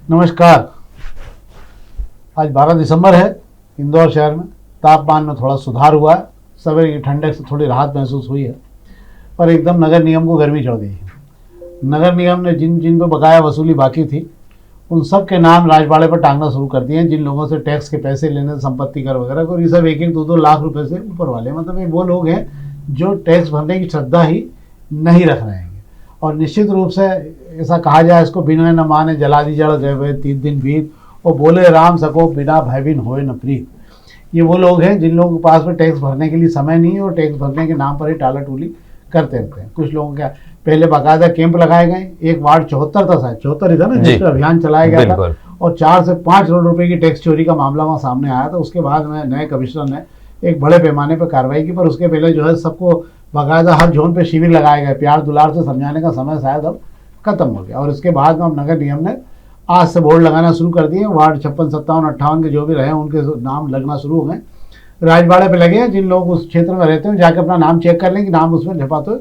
नमस्कार। आज 12 दिसंबर है। इंदौर शहर में तापमान में थोड़ा सुधार हुआ है। सवेरे की ठंडक से थोड़ी राहत महसूस हुई है, पर एकदम नगर निगम को गर्मी चढ़ गई है। नगर निगम ने जिन जिन पर बकाया वसूली बाकी थी उन सब के नाम राजवाड़े पर टांगना शुरू कर दिए हैं। जिन लोगों से टैक्स के पैसे लेने, संपत्ति कर वगैरह, और ये सब 1-1, 2-2 लाख रुपए से ऊपर वाले, मतलब ये वो लोग हैं जो टैक्स भरने की श्रद्धा ही नहीं रख रहे हैं। और निश्चित रूप से ऐसा कहा जाए, इसको बिना न माने जला दी जड़ गए 3 दिन बीत, और बोले राम सको बिना भयभीन होए न प्रीत। ये वो लोग हैं जिन लोगों के पास में टैक्स भरने के लिए समय नहीं है और टैक्स भरने के नाम पर ही टाला टूली करते रहते हैं। कुछ लोगों का पहले बाकायदा कैंप लगाए गए। एक वार्ड 74 था, शायद 74 ही था ना, जिस पर अभियान चलाया गया था, और 4 से 5 करोड़ रुपए की टैक्स चोरी का मामला वहाँ सामने आया था। उसके बाद में नए कमिश्नर ने एक बड़े पैमाने पर कार्रवाई की, पर उसके पहले जो है सबको बाकायदा हर जोन पे शिविर लगाए गए। प्यार दुलार से समझाने का समय शायद अब खत्म हो गया। और इसके बाद में अब नगर निगम ने आज से बोर्ड लगाना शुरू कर दिए। वार्ड 56, 57, 58 के जो भी रहे उनके नाम लगना शुरू हो गए। राजवाड़े पे लगे हैं। जिन लोग उस क्षेत्र में रहते हैं जाकर अपना नाम चेक कर लें कि नाम उसमें झपा तो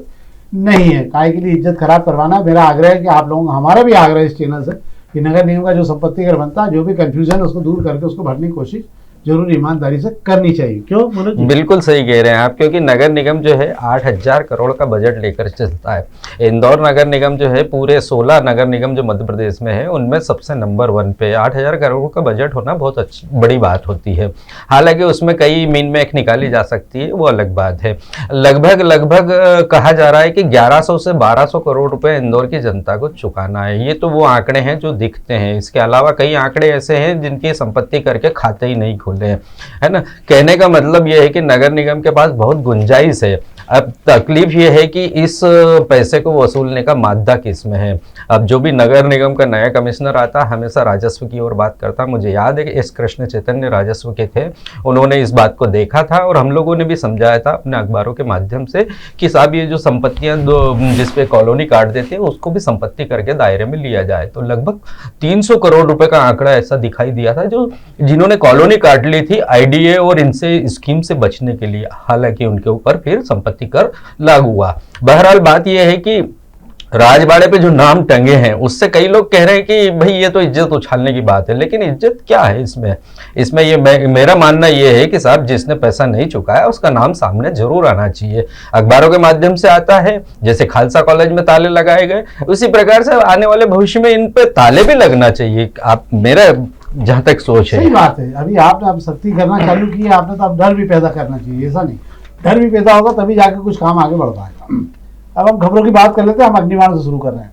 नहीं है। काय के लिए इज्जत खराब करवाना। मेरा आग्रह है कि आप लोगों, हमारा भी आग्रह है इस चैनल से कि नगर निगम का जो संपत्ति कर बनता है, जो भी कंफ्यूजन है उसको दूर करके उसको भरने की कोशिश जरूर ईमानदारी से करनी चाहिए। क्यों मनोज? बिल्कुल सही कह रहे हैं आप, क्योंकि नगर निगम जो है 8,000 करोड़ का बजट लेकर चलता है। इंदौर नगर निगम जो है पूरे 16 नगर निगम जो मध्य प्रदेश में है उनमें सबसे नंबर 1 पे। 8,000 करोड़ का बजट होना बहुत अच्छी बड़ी बात होती है। हालांकि उसमें कई मीन मैक निकाली जा सकती है, वो अलग बात है। लगभग कहा जा रहा है कि 1100 से 1200 करोड़ रुपए इंदौर की जनता को चुकाना है। ये तो वो आंकड़े हैं जो दिखते हैं। इसके अलावा कई आंकड़े ऐसे हैं जिनकी संपत्ति करके खाते ही नहीं खोले हैं, है ना। कहने का मतलब यह है कि नगर निगम के पास बहुत गुंजाइश है। अब तकलीफ यह है कि इस पैसे को वसूलने का मादा किस में है। अब जो भी नगर निगम का नया कमिश्नर आता हमेशा राजस्व की ओर बात करता। मुझे याद है कि एस कृष्ण चैतन्य राजस्व के थे, उन्होंने इस बात को देखा था और हम लोगों ने भी समझाया था अपने अखबारों के माध्यम से कि साहब ये जो संपत्तियां जिसपे कॉलोनी काट देती है उसको भी संपत्ति करके दायरे में लिया जाए। तो लगभग 300 करोड़ रुपए का आंकड़ा ऐसा दिखाई दिया था जो जिन्होंने कॉलोनी काट ली थी आईडीए और इनसे स्कीम से बचने के लिए। हालांकि उनके ऊपर फिर संपत्ति कर लागू हुआ। बहरहाल बात यह है कि राजवाड़े पे जो नाम टंगे हैं उससे कई लोग कह रहे हैं कि भाई ये तो इज्जत उछालने की बात है, लेकिन इज्जत क्या है इसमें ये मेरा मानना ये है कि साहब जिसने पैसा नहीं चुकाया उसका नाम सामने जरूर आना चाहिए। अखबारों के माध्यम से आता है, जैसे खालसा कॉलेज में ताले लगाए गए, उसी प्रकार से आने वाले भविष्य में इन पे ताले भी लगना चाहिए। आप मेरा जहां तक सोच है। सही बात है। अभी आपने अब सख्ती करना चालू की है, आपने तो अब डर भी पैदा करना चाहिए। ऐसा नहीं, डर भी पैदा होगा तभी जाके कुछ काम आगे बढ़ पाएगा। अब हम खबरों की बात कर लेते हैं। हम अग्निबाण से शुरू कर रहे हैं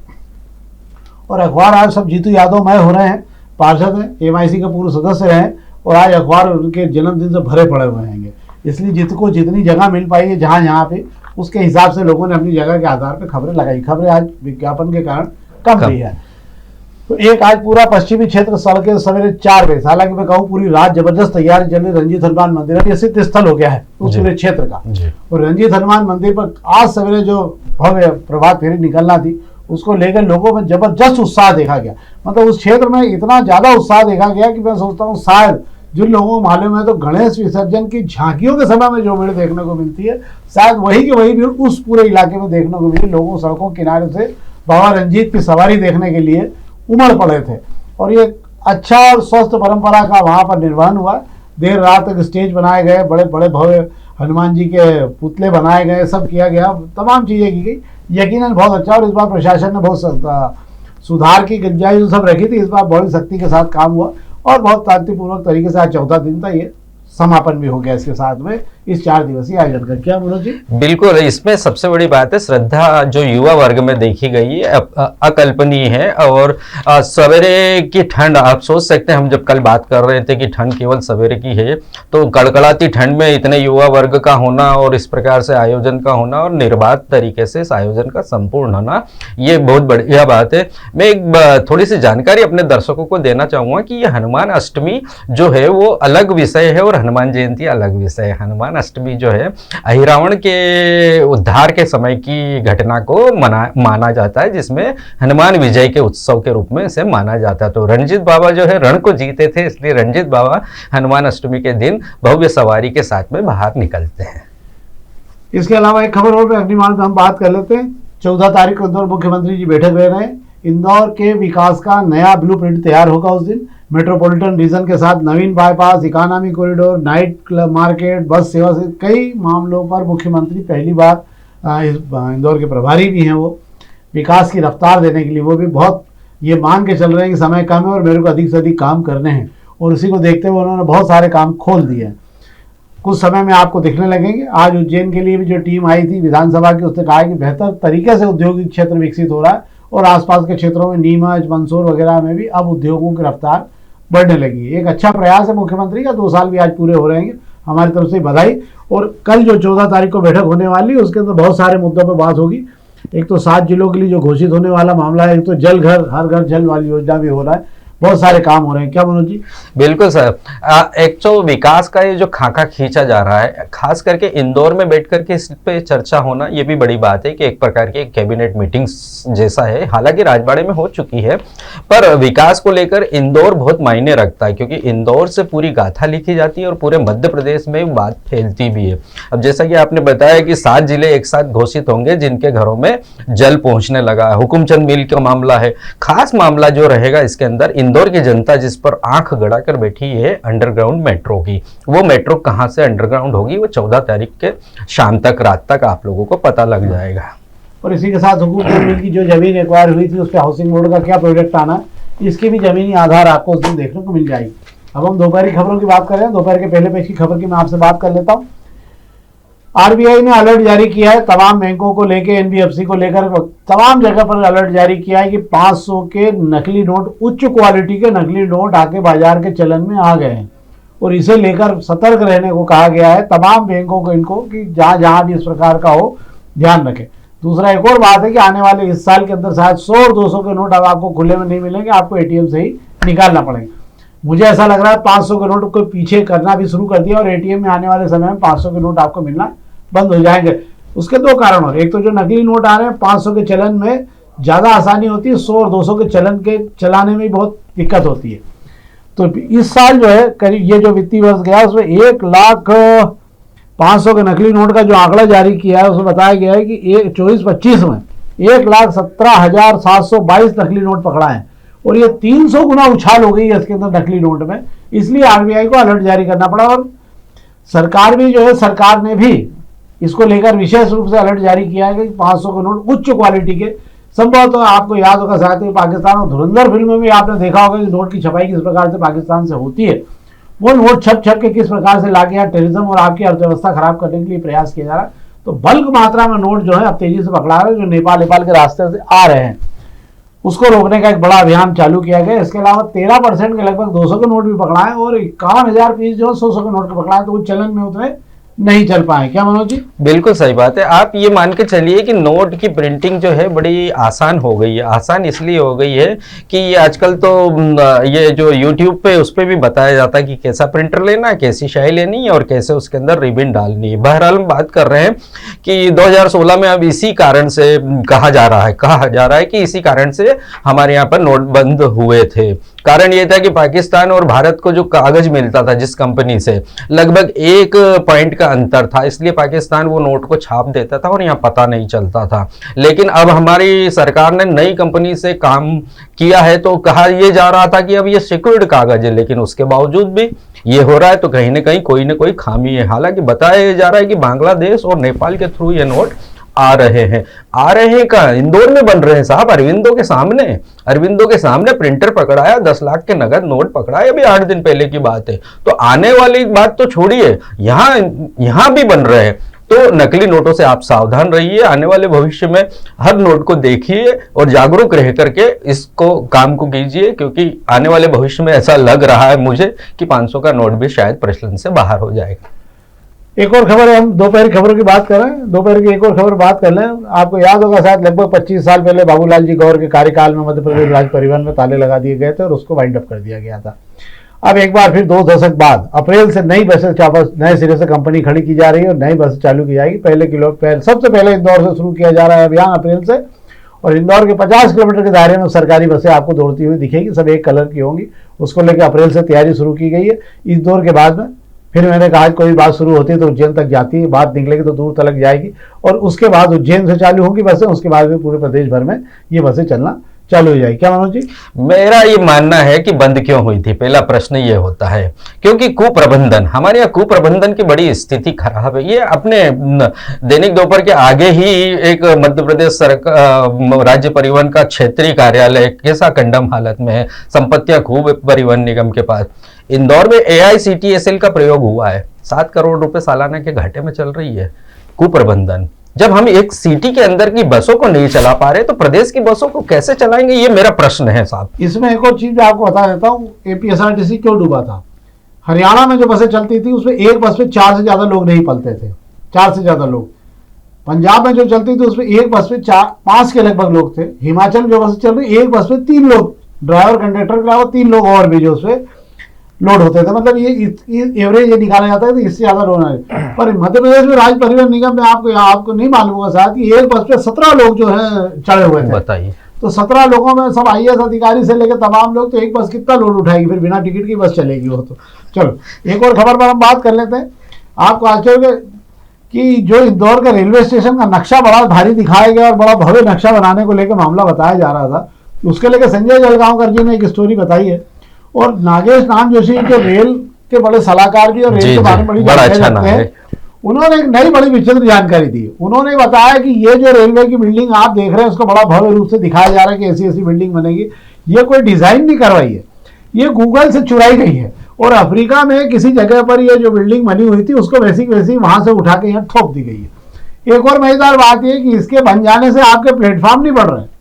और अखबार आज सब जीतू यादवमय हो रहे हैं। पार्षद हैं, एमआईसी के पूर्व सदस्य हैं और आज अखबार उनके जन्मदिन से भरे पड़े हुए हैं। इसलिए जितको जितनी जगह मिल पाई है जहाँ यहाँ पे, उसके हिसाब से लोगों ने अपनी जगह के आधार पर खबरें लगाई। खबरें आज विज्ञापन के कारण कम भी है। तो एक आज पूरा पश्चिमी क्षेत्र सड़के सवेरे 4 बजे, हालांकि मैं कहूँ पूरी रात जबरदस्त तैयारी चल रही। रंजीत हनुमान मंदिर अब ये सिद्ध स्थल हो गया है उस पूरे क्षेत्र का। और रंजीत हनुमान मंदिर पर आज सवेरे जो भव्य प्रभात फेरी निकलना थी उसको लेकर लोगों में जबरदस्त उत्साह देखा गया। मतलब उस क्षेत्र में इतना ज्यादा उत्साह देखा गया कि मैं सोचता हूँ शायद जिन लोगों को मालूम है तो गणेश विसर्जन की झांकियों के समय में जो भीड़ देखने को मिलती है, शायद वही की वही भीड़ उस पूरे इलाके में देखने को मिली। लोगों सड़कों किनारे से बाबा रंजीत की सवारी देखने के लिए उमड़ पड़े थे और ये अच्छा और स्वस्थ परंपरा का वहाँ पर निर्वहन हुआ। देर रात तक स्टेज बनाए गए, बड़े बड़े भव्य हनुमान जी के पुतले बनाए गए, सब किया गया, तमाम चीज़ें की गई। यकीनन बहुत अच्छा। और इस बार प्रशासन ने बहुत सुधार की गुंजाइश सब रखी थी। इस बार बड़ी सख्ती के साथ काम हुआ और बहुत शांतिपूर्वक तरीके से आज 14 दिन था, ये समापन भी हो गया इसके साथ में इस 4 दिवसीय आयोजन का। क्या मनोज जी? बिल्कुल, इसमें सबसे बड़ी बात है श्रद्धा जो युवा वर्ग में देखी गई है अकल्पनीय है। और सवेरे की ठंड, आप सोच सकते हैं हम जब कल बात कर रहे थे कि ठंड केवल सवेरे की है, तो कड़कड़ाती ठंड में इतने युवा वर्ग का होना और इस प्रकार से आयोजन का होना और निर्बाध तरीके से इस आयोजन का संपूर्ण होना, ये बहुत बढ़िया बात है। मैं एक थोड़ी सी जानकारी अपने दर्शकों को देना चाहूँगा कि ये हनुमान अष्टमी जो है वो अलग विषय है और हनुमान जयंती अलग विषय है। हनुमान अष्टमी जो है अहिरावण के उद्धार के समय की घटना को माना जाता है, जिसमें हनुमान विजय के उत्सव के रूप में इसे माना जाता है। तो रंजीत बाबा जो है रण को जीते थे, इसलिए रंजीत बाबा हनुमान अष्टमी के दिन भव्य सवारी के साथ में बाहर निकलते हैं। इसके अलावा एक खबर और अग्निबाण में हम बात कर लेते हैं। 14 तारीख को इंदौर मुख्यमंत्री जी बैठक ले रहे हैं। इंदौर के विकास का नया ब्लूप्रिंट तैयार होगा उस दिन। मेट्रोपॉलिटन रीजन के साथ नवीन bypass, economy corridor, night club market, bus सेवा से कई मामलों पर मुख्यमंत्री पहली बार इंदौर के प्रभारी भी हैं, वो विकास की रफ्तार देने के लिए वो भी बहुत ये मान के चल रहे हैं कि समय कम है और मेरे को अधिक से अधिक काम करने हैं, और उसी को देखते हुए उन्होंने बहुत सारे काम खोल दिए हैं। कुछ समय में आपको दिखने लगेंगे। आज उज्जैन के लिए भी जो टीम आई थी विधानसभा की, उसने कहा कि बेहतर तरीके से औद्योगिक क्षेत्र विकसित हो रहा है और आसपास के क्षेत्रों में नीमच, मंदसौर वगैरह में भी अब उद्योगों की रफ्तार बढ़ने लगी है। एक अच्छा प्रयास है मुख्यमंत्री का। 2 साल भी आज पूरे हो रहे हैं, हमारी तरफ से बधाई। और कल जो 14 तारीख को बैठक होने वाली है उसके अंदर बहुत सारे मुद्दों पर बात होगी। एक तो 7 जिलों के लिए जो घोषित होने वाला मामला है, एक तो जल घर हर घर जल वाली योजना भी हो रहा है, बहुत सारे काम हो रहे हैं। क्या मनोज जी? बिल्कुल सर। एक तो विकास का ये जो खाका खींचा जा रहा है, खास करके इंदौर में बैठ करके इस पे चर्चा होना, ये भी बड़ी बात है कि एक प्रकार की कैबिनेट मीटिंग जैसा है। हालांकि राजवाड़े में हो चुकी है, पर विकास को लेकर इंदौर बहुत मायने रखता है, क्योंकि इंदौर से पूरी गाथा लिखी जाती है और पूरे मध्य प्रदेश में बात फैलती भी है। अब जैसा कि आपने बताया कि 7 जिले एक साथ घोषित होंगे जिनके घरों में जल पहुंचने लगा है। हुकुमचंद मिल का मामला है, खास मामला जो रहेगा इसके अंदर, इंदौर की जनता जिस पर आंख गड़ा कर बैठी है अंडरग्राउंड मेट्रो की। वो मेट्रो कहां से अंडरग्राउंड होगी, वो 14 तारीख के शाम तक, रात तक आप लोगों को पता लग जाएगा। और इसी के साथ हुकूमत मिल की जो जमीन एक्वायर हुई थी उस पर हाउसिंग बोर्ड का क्या प्रोजेक्ट आना है, इसकी भी जमीनी आधार आपको उस दिन देखने को मिल जाएगी। अब हम दोपहर की खबरों की बात कर रहे हैं। दोपहर के पहले पेज की खबर की मैं आपसे बात कर लेता हूँ। आरबीआई ने अलर्ट जारी किया है तमाम बैंकों को लेकर, एनबीएफसी को लेकर तमाम जगह पर अलर्ट जारी किया है कि 500 के नकली नोट, उच्च क्वालिटी के नकली नोट आके बाजार के चलन में आ गए हैं और इसे लेकर सतर्क रहने को कहा गया है तमाम बैंकों को, इनको कि जहां जहां भी इस प्रकार का हो ध्यान रखें। दूसरा एक और बात है कि आने वाले इस साल के अंदर शायद 100 और 200 के नोट अब आपको खुले में नहीं मिलेंगे, आपको एटीएम से ही निकालना पड़ेगा। मुझे ऐसा लग रहा है 500 के नोट को पीछे करना भी शुरू कर दिया और एटीएम में आने वाले समय में 500 के नोट आपको मिलना बंद हो जाएंगे। उसके 2 कारण हो रहे हैं। एक तो जो नकली नोट आ रहे हैं 500 के चलन में ज़्यादा आसानी होती है, 100 और 200 के चलन के चलाने में भी बहुत दिक्कत होती है। तो इस साल जो है करीब ये जो वित्तीय वर्ष गया उसमें 1,05,000 के नकली नोट का जो आंकड़ा जारी किया है उसमें बताया गया है कि 24-25 में 1,17,722 नकली नोट पकड़ा है और ये 300 गुना उछाल हो गई है इसके अंदर नकली नोट में। इसलिए आरबीआई को अलर्ट जारी करना पड़ा और सरकार भी जो है, सरकार ने भी इसको लेकर विशेष रूप से अलर्ट जारी किया है कि 500 के नोट उच्च क्वालिटी के, संभवतः तो आपको याद होगा शायद पाकिस्तान और धुरंधर फिल्म में भी आपने देखा होगा कि नोट की छपाई किस प्रकार से पाकिस्तान से होती है। वो नोट छप छप के किस प्रकार से लाके यहाँ टेररिज्म और आपकी अर्थव्यवस्था खराब करने के लिए प्रयास किया जा रहा है। तो बल्क मात्रा में नोट जो है अब तेजी से पकड़ा रहे हैं, जो नेपाल के रास्ते से आ रहे हैं उसको रोकने का एक बड़ा अभियान चालू किया गया। इसके अलावा 13% के लगभग 200 के नोट भी पकड़ा है और 51,000 पीस जो है 100 के नोट के पकड़ा है, तो वो चलन में उतरे नहीं चल पाए। क्या मनोज जी? बिल्कुल सही बात है। आप ये मान के चलिए कि नोट की प्रिंटिंग जो है बड़ी आसान हो गई है। आसान इसलिए हो गई है कि ये आजकल तो ये जो YouTube पे उस पर भी बताया जाता है कि कैसा प्रिंटर लेना है, कैसी स्याही लेनी है और कैसे उसके अंदर रिबन डालनी है। बहरहाल हम बात कर रहे हैं कि 2016 में अब इसी कारण से कहा जा रहा है कि इसी कारण से हमारे यहाँ पर नोट बंद हुए थे। कारण ये था कि पाकिस्तान और भारत को जो कागज मिलता था जिस कंपनी से, लगभग 1 पॉइंट का अंतर था, इसलिए पाकिस्तान वो नोट को छाप देता था और यहाँ पता नहीं चलता था। लेकिन अब हमारी सरकार ने नई कंपनी से काम किया है तो कहा यह जा रहा था कि अब ये सिक्योर्ड कागज है, लेकिन उसके बावजूद भी ये हो रहा है तो कहीं ना कोई खामी है। हालांकि बताया जा रहा है कि बांग्लादेश और नेपाल के थ्रू ये नोट आ रहे हैं कहाँ? इंदौर में बन रहे हैं साहब, अरविंदो के सामने प्रिंटर पकड़ाया, 10 लाख के नगद नोट पकड़ाए, अभी 8 दिन पहले की बात है। तो आने वाली बात तो छोड़िए, यहाँ भी बन रहे हैं। तो नकली नोटों से आप सावधान रहिए। आने वाले भविष्य में हर नोट को देखिए और जागरूक रह करके इसको काम को कीजिए, क्योंकि आने वाले भविष्य में ऐसा लग रहा है मुझे कि 500 का नोट भी शायद प्रचलन से बाहर हो जाएगा। एक और खबर है, हम दोपहर की खबरों की बात कर रहे हैं। दोपहर की एक और खबर बात कर लें। आपको याद होगा शायद लगभग 25 साल पहले बाबूलाल जी गौर के कार्यकाल में मध्य प्रदेश राज्य परिवहन में ताले लगा दिए गए थे और उसको वाइंड अप कर दिया गया था। अब एक बार फिर 2 दशक बाद अप्रैल से नई बसें वापस नए सिरे से कंपनी खड़ी की जा रही है और नई बसें चालू की जाएगी। सबसे पहले इंदौर से शुरू किया जा रहा है अभियान अप्रैल से, और इंदौर के 50 किलोमीटर के दायरे में सरकारी बसें आपको दौड़ती हुई दिखेगी, सब एक कलर की होंगी। उसको लेकर अप्रैल से तैयारी शुरू की गई है। इस दौर के बाद में फिर मैंने कहा कोई बात शुरू होती है तो उज्जैन तक जाती है, बात निकलेगी तो दूर तक जाएगी और उसके बाद उज्जैन से चालू होगी बसें, उसके बाद भी पूरे प्रदेश भर में ये बसें चलना चालू हो जाएगी। क्या मनोज जी? मेरा ये मानना है कि बंद क्यों हुई थी, पहला प्रश्न ये होता है क्योंकि कुप्रबंधन, हमारे यहाँ कुप्रबंधन की बड़ी स्थिति खराब है। ये अपने दैनिक दोपहर के आगे ही एक मध्य प्रदेश सरकार राज्य परिवहन का क्षेत्रीय कार्यालय कैसा कंडम हालत में है, संपत्तियां खूब परिवहन निगम के पास। इंदौर में AICTSL का प्रयोग हुआ है, 7 करोड़ रुपए सालाना के घाटे में चल रही है। कुप्रबंधन, जब हम एक सिटी के अंदर की बसों को नहीं चला पा रहे तो प्रदेश की बसों को कैसे चलाएंगे, ये मेरा प्रश्न है साहब। इसमें एक और चीज मैं आपको बता देता हूँ, APSRTC क्यों डूबा था। हरियाणा में जो बसें चलती थी उसमें एक बस में 4 से ज्यादा लोग नहीं पलते थे, 4 से ज्यादा लोग। पंजाब में जो चलती थी उसमें एक बस में 5 के लगभग लोग थे। हिमाचल में जो बसें चल रही एक बस में 3 लोग, ड्राइवर कंडक्टर के अलावा 3 लोग और भी जो उसमें लोड होते थे। मतलब ये एवरेज ये निकाला जाता है तो इससे ज्यादा लोड है। पर मध्य प्रदेश में राज्य परिवहन निगम में आपको नहीं मालूम होगा शायद कि एक बस पे 17 लोग जो है चढ़े हुए थे। बताइए, तो 17 लोगों में सब IAS अधिकारी से लेकर तमाम लोग, तो एक बस कितना लोड उठाएगी, फिर बिना टिकट की बस चलेगी वो तो। चलो एक और खबर पर हम बात कर लेते हैं। आपको आश्चर्य कि जो इंदौर का रेलवे स्टेशन का नक्शा बड़ा भारी दिखाया गया और बड़ा भव्य नक्शा बनाने को लेकर मामला बताया जा रहा था, उसके लेकर संजय जलगांवकर जी ने एक स्टोरी बताई है। और नागेश नाम जोशी जो रेल के बड़े सलाहकार भी और रेल के बारे में बड़ी जानकारी रखते हैं, उन्होंने एक नई बड़ी विचित्र जानकारी दी। उन्होंने बताया कि ये जो रेलवे की बिल्डिंग आप देख रहे हैं उसको बड़ा भव्य रूप से दिखाया जा रहा है कि ऐसी ऐसी बिल्डिंग बनेगी, ये कोई डिजाइन नहीं करवाई है, ये गूगल से चुराई गई है। और अफ्रीका में किसी जगह पर ये जो बिल्डिंग बनी हुई थी उसको वैसी वैसी वहां से उठा के यहाँ थोप दी गई है। एक और मजेदार बात यह कि इसके बन जाने से आपके प्लेटफॉर्म नहीं बढ़ रहे,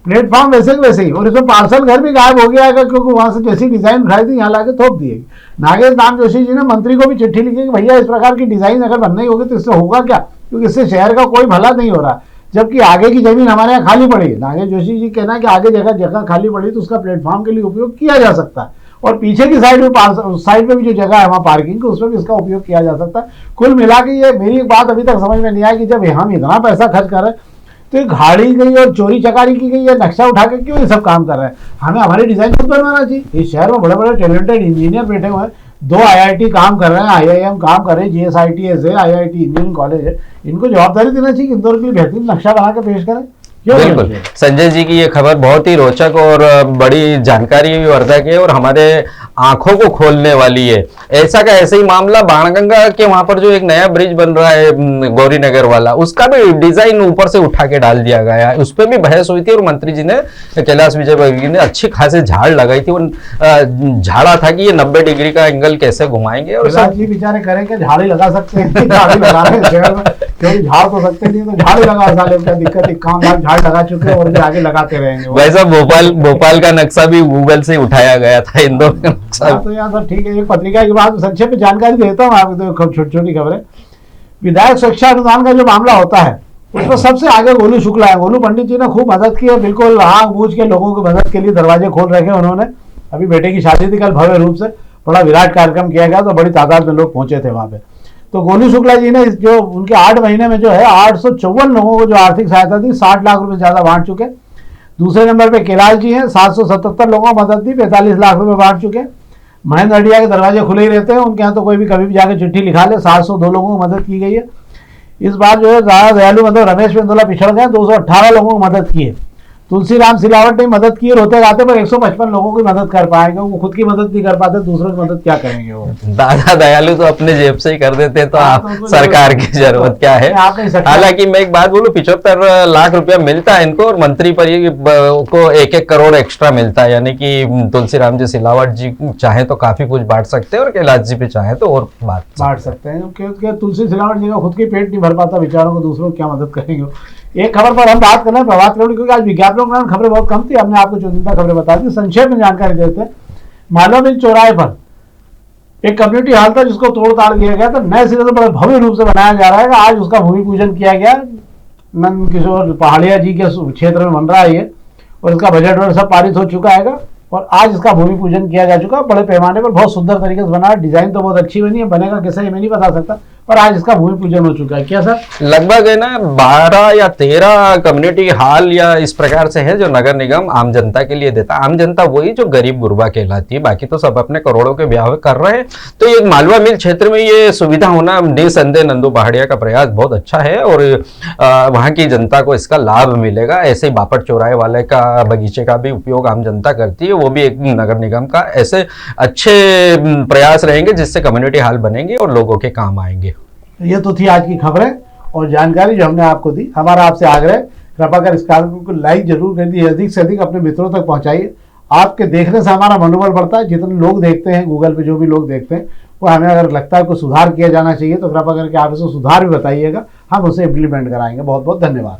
प्लेटफॉर्म वैसे के वैसे ही, और इसमें पार्सल घर भी गायब हो गया है क्योंकि वहां से जैसी डिजाइन उठाई थी यहाँ लाके थोप दिए। नागेश नाम जोशी जी ने मंत्री को भी चिट्ठी लिखी कि भैया इस प्रकार की डिजाइन अगर बननी होगी तो इससे होगा क्या, क्योंकि इससे शहर का कोई भला नहीं हो रहा, जबकि आगे की जमीन हमारे यहाँ खाली पड़ी है। नागेश जोशी जी कहना है कि आगे जगह जगह खाली पड़ी तो उसका प्लेटफॉर्म के लिए उपयोग किया जा सकता है, और पीछे की साइड में साइड में भी जो जगह है वहाँ पार्किंग की उसमें भी इसका उपयोग किया जा सकता है। कुल मिला के ये मेरी एक बात अभी तक समझ में नहीं आई कि जब हम इतना पैसा खर्च कर रहे हैं तो घाड़ी गई और चोरी चकारी की गई है, नक्शा उठा के क्यों ये सब काम कर रहे हैं। हमें हमारी डिजाइन खुद बनवाना चाहिए। इस शहर में बड़े बड़े टैलेंटेड इंजीनियर बैठे हुए हैं, 2 IIT काम कर रहे हैं, IIM काम कर रहे हैं, GSITS है, IIT इंजीनियरिंग कॉलेज है, इनको जवाबदारी देना चाहिए कि इंदौर के लिए बेहतरीन नक्शा बना के पेश करें। बिल्कुल, संजय जी की ये खबर बहुत ही रोचक और बड़ी जानकारी वर्धक है और हमारे आंखों को खोलने वाली है। ऐसा का ऐसे ही मामला बाणगंगा के वहां पर जो एक नया ब्रिज बन रहा है गौरीनगर वाला, उसका भी डिजाइन ऊपर से उठा के डाल दिया गया है। उस पर भी बहस हुई थी और मंत्री जी ने, कैलाश विजयवर्गीय ने अच्छी खासी झाड़ लगाई थी, झाड़ा था कि ये 90 डिग्री का एंगल कैसे घुमाएंगे। और जी बेचारे करेंगे, झाड़ी लगा सकते हैं, झाड़ी लगा रहे हैं शहर में, क्योंकि झाड़ तो सकते नहीं तो झाड़ी लगा साले, क्या दिक्कत, एक काम झाड़ लगा चुके हैं और भी आगे लगाते रहेंगे। वैसा भोपाल का नक्शा भी गूगल से उठाया गया था, इंदौर का नक्शा। तो यहाँ सब ठीक है। एक पत्रिका की बात संक्षेप में जानकारी देता हूँ आपको, तो छोटी छोटी खबरें। विधायक सुरक्षा अनुदान का जो मामला होता है उसमें सबसे आगे गोलू शुक्ला है। गोलू पंडित जी ने खूब मदद की है, बिल्कुल आंख बूझ के लोगों की मदद के लिए दरवाजे खोल रखे उन्होंने। अभी बेटे की शादी थी कल, भव्य रूप से बड़ा विराट कार्यक्रम किया गया, तो बड़ी तादाद में लोग पहुंचे थे वहां पे। तो गोलू शुक्ला जी ने जो उनके 8 महीने में जो है 854 लोगों को जो आर्थिक सहायता दी, 60 लाख रुपए ज्यादा बांट चुके। दूसरे नंबर पे कैलाश जी हैं, 777 लोगों को मदद दी, 45 लाख रुपए बांट चुके। महेंद्र अडिया के दरवाजे खुले ही रहते हैं, उनके यहाँ तो कोई भी कभी भी जाकर चिट्ठी लिखा ले। 702 लोगों को मदद की गई है। इस बार जो है ज्यादा दयालु मतलब रमेश बिंदोला पिछड़ गए, 218 लोगों को मदद की है। तुलसीराम सिलावट ने मदद की, रोते गाते पर 155 लोगों की मदद कर पाएंगे। वो खुद की मदद नहीं कर पाते, दूसरों की मदद क्या करेंगे वो। दादा दयालु तो अपने जेब से ही कर देते, तो आप सरकार की जरूरत क्या है। हालांकि मैं एक बात बोलूं, 75 लाख रुपया मिलता है इनको और मंत्री पर को 1-1 करोड़ एक्स्ट्रा मिलता है, यानी कि तुलसीराम जी सिलावट जी चाहे तो काफी कुछ बांट सकते हैं और कैलाश जी पे चाहे तो और बांट सकते हैं, क्योंकि तुलसी सिलावट जी का खुद की पेट नहीं भर पाता बेचारों को, दूसरों को क्या मदद करेंगे। एक खबर पर हम बात कर रहे हैं प्रभात खबर, क्योंकि आज विज्ञापनों के कारण खबरें बहुत कम थी, हमने आपको चुनिंदा खबरें बता दी। संक्षेप में जानकारी देते हैं। मालवा मिल चौराहे पर एक कम्युनिटी हॉल था जिसको तोड़ ताड़ दिया गया था, नए सिरे से बड़े भव्य रूप से बनाया जा रहा है। आज उसका भूमि पूजन किया गया, नंद किशोर पहाड़िया जी के क्षेत्र में बन रहा है ये, और इसका बजट और सब पारित हो चुका है और आज इसका भूमि पूजन किया जा चुका। बड़े पैमाने पर बहुत सुंदर तरीके से बना है, डिजाइन तो बहुत अच्छी बनी है, बनेगा कैसे ये मैं नहीं बता सकता, और आज इसका भूमि पूजन हो चुका है। क्या सर? लगभग है ना 12 या 13 कम्युनिटी हॉल या इस प्रकार से है जो नगर निगम आम जनता के लिए देता है। आम जनता वही जो गरीब गुरबा कहलाती है, बाकी तो सब अपने करोड़ों के ब्याह कर रहे हैं। तो ये मालवा मिल क्षेत्र में ये सुविधा होना निसंदेह नंदू पहाड़िया का प्रयास बहुत अच्छा है और वहाँ की जनता को इसका लाभ मिलेगा। ऐसे ही बापट चौराहे वाले का बगीचे का भी उपयोग आम जनता करती है, वो भी एक नगर निगम का ऐसे अच्छे प्रयास रहेंगे जिससे कम्युनिटी हॉल बनेंगे और लोगों के काम आएंगे। ये तो थी आज की खबरें और जानकारी जो हमने आपको दी। हमारा आपसे आग्रह, कृपा कर इस कार्यक्रम को लाइक जरूर कर दिए, अधिक से अधिक अपने मित्रों तक पहुंचाइए। आपके देखने से हमारा मनोबल बढ़ता है। जितने लोग देखते हैं गूगल पे, जो भी लोग देखते हैं, वो हमें अगर लगता है कुछ सुधार किया जाना चाहिए तो कृपा करके आप इसे सुधार भी बताइएगा, हम उसे इम्प्लीमेंट कराएंगे। बहुत बहुत धन्यवाद।